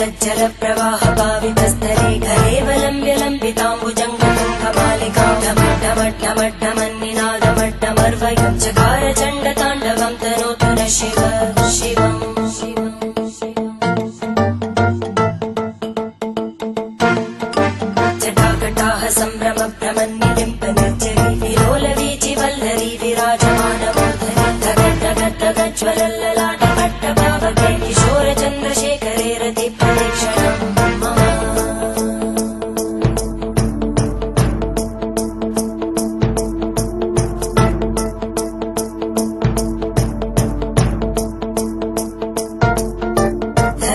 तज्जल प्रवाह पावितस्थले कलेवलम्ब्य लम्बिताम्बुजङ्गतुङ्गमालिकां ढमड्ढमड्ढमड्ढमन्निनादमड्ढमर्वयं चकार चण्डताण्डवं तनोतु न शिव शिवम् जटाकटाः सम्भ्रम भ्रमन्निलिम्पनिर्जरी विलोलवीचि वल्लरी विराजमानमूर्धनि धगद्धगद्धगज्ज्वलल्ललाटपट्टपावके किशोरचन्द्रशेखरे रतिप्रदक्षिणम् मम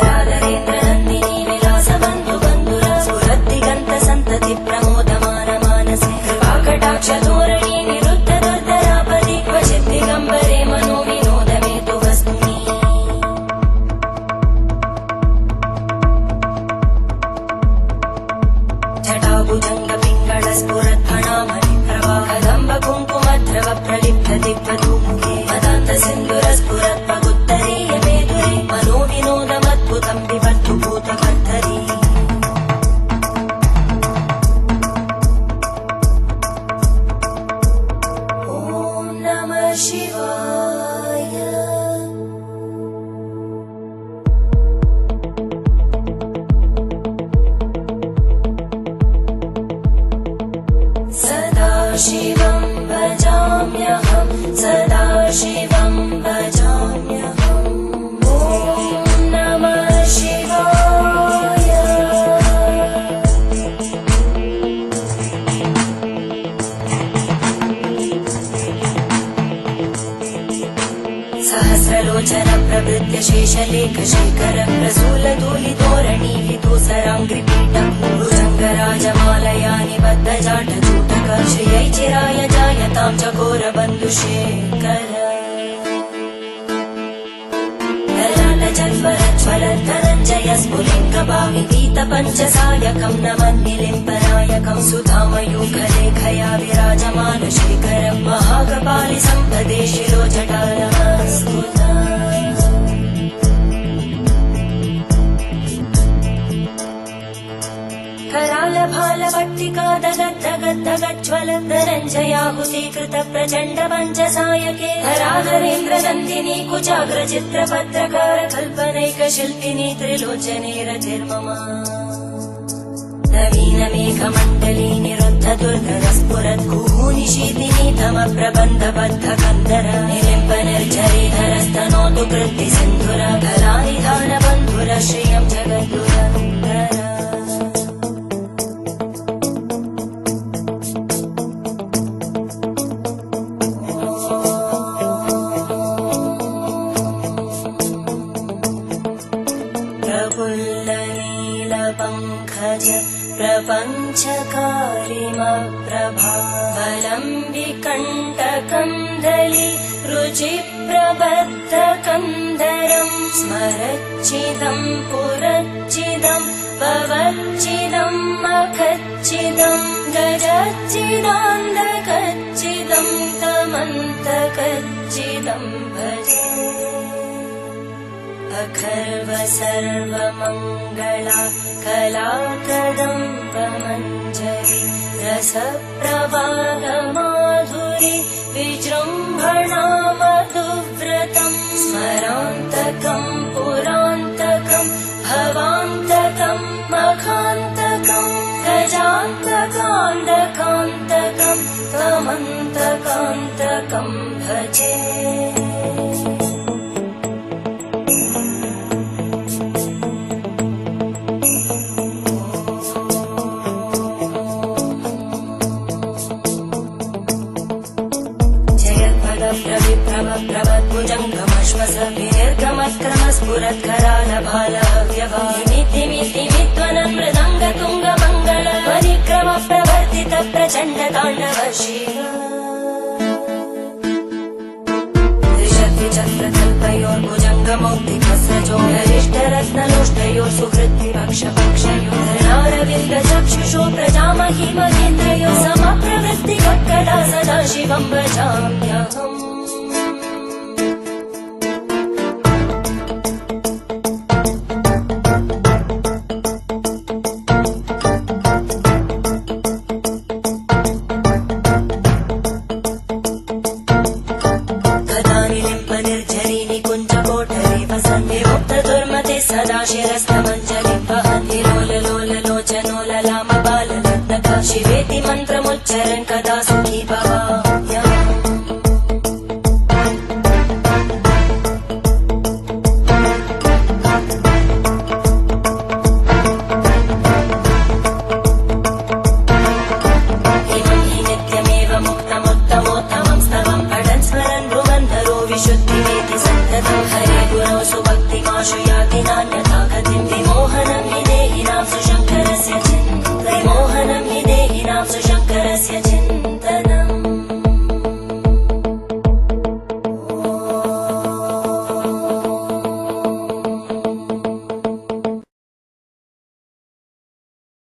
धराधरेन्द्रनन्दिनी विलासबन्धुबन्धुरा स्फुरद्दिगन्तसन्तति प्रमोदमानमानसे कृपाकटाक्षधोरणी निरुद्धदुर्धरापदि क्वचिद्दिगम्बरे मनोविनोदमेतु वस्तुनि जटाभुजङ्गपिङ्गळस्फुरद्भणामणिप्रवाहदम्बकुङ्कुमद्रव प्रलिप्तदिग्वधूमुखे मदान्तसिन्धुरस्फुरद्भगुत्तरीयमेधुरे मनोविनोदमद्भुतं विवर्धु भूतकर्धरी ॐ नमः शिवाय सदाशिवं भजाम्यहं सदाशिवं भजाम्यहम् ॐ नमः शिवाय सहस्रलोचन प्रभृत्य शेषलेखशेखर प्रसूलधूलितोरणी विदूसराङ्घ्रिपीठं भुजङ्गराजमालया निबद्धजाटचूटक श्रियै चिराय जायतां चकोरबन्धुशेखर ललाटजल्परज्वलद्धनञ्जय स्फुलिङ्गभाविपीतपञ्चसायकं नमन्निलिम्पनायकं सुधामयूखलेखया विराजमानशेखरं महाकपालि सम्पदे शिरोजटानमस्कुता करालभालवट्टिका दगद्धगद्धगज्ज्वलद्धनञ्जयाहुतीकृत प्रचण्ड पञ्चसायके धराधरेन्द्रनन्दिनी कुचाग्रचित्रपत्रकार कल्पनैकशिल्पिनी त्रिलोचने रतिर्मम नवीनमेघमण्डली निरुद्धदुर्धरस्फुरद्गूनिशीतिनी तमप्रबन्धबद्धकन्धर निलिम्पनिर्झरीधरस्तनोतु कृत्तिसिन्धुर कलानिधानबन्धुर श्रियं जगद्गुरन्धर प्रफुल्लनीलपङ्कज प्रपञ्चकारिमप्रभावलम्बिकण्टकन्दली रुचिप्रबद्धकन्धरं स्मरच्चिदं पुरच्चिदं भवच्चिदं मखच्चिदं गजच्चिदान्धकच्चिदं तमन्तकच्चिदं भजे अखर्व सर्वमङ्गला कलाकदम्बमञ्जरी रसप्रवाहमाधुरी विजृम्भणा मधुव्रतं स्मरान्तकं पुरान्तकं भवान्तकं मखान्तकं गजान्तकान्तकान्तकं तमन्तकान्तकं भजे प्रभद्भुजङ्गमश्वस विनिर्गमत्क्रमस्फुरत्करालभालव्यवामिद्धिमिद्धिमिद्वनं मृदङ्गतुङ्गमङ्गल परिक्रम प्रवर्तित प्रचण्डताण्डव शिव त्रिशक्तिचक्रकल्पयोर्भुजङ्गमौक्तिकस्रजो गरिष्ठरत्नलोष्टयोः सुहृद्विपक्षपक्षयोः धरणारविन्दचक्षुषो प्रजामहि महेन्द्रयोः समप्रवृत्तिकक्कदा सदा शिवं भजाम्यहम् शिरस्तमञ्जलिं वहति लोल लोल लोचनो ललाम बालरत्नका शिवेति मन्त्रमुच्चरन् कदा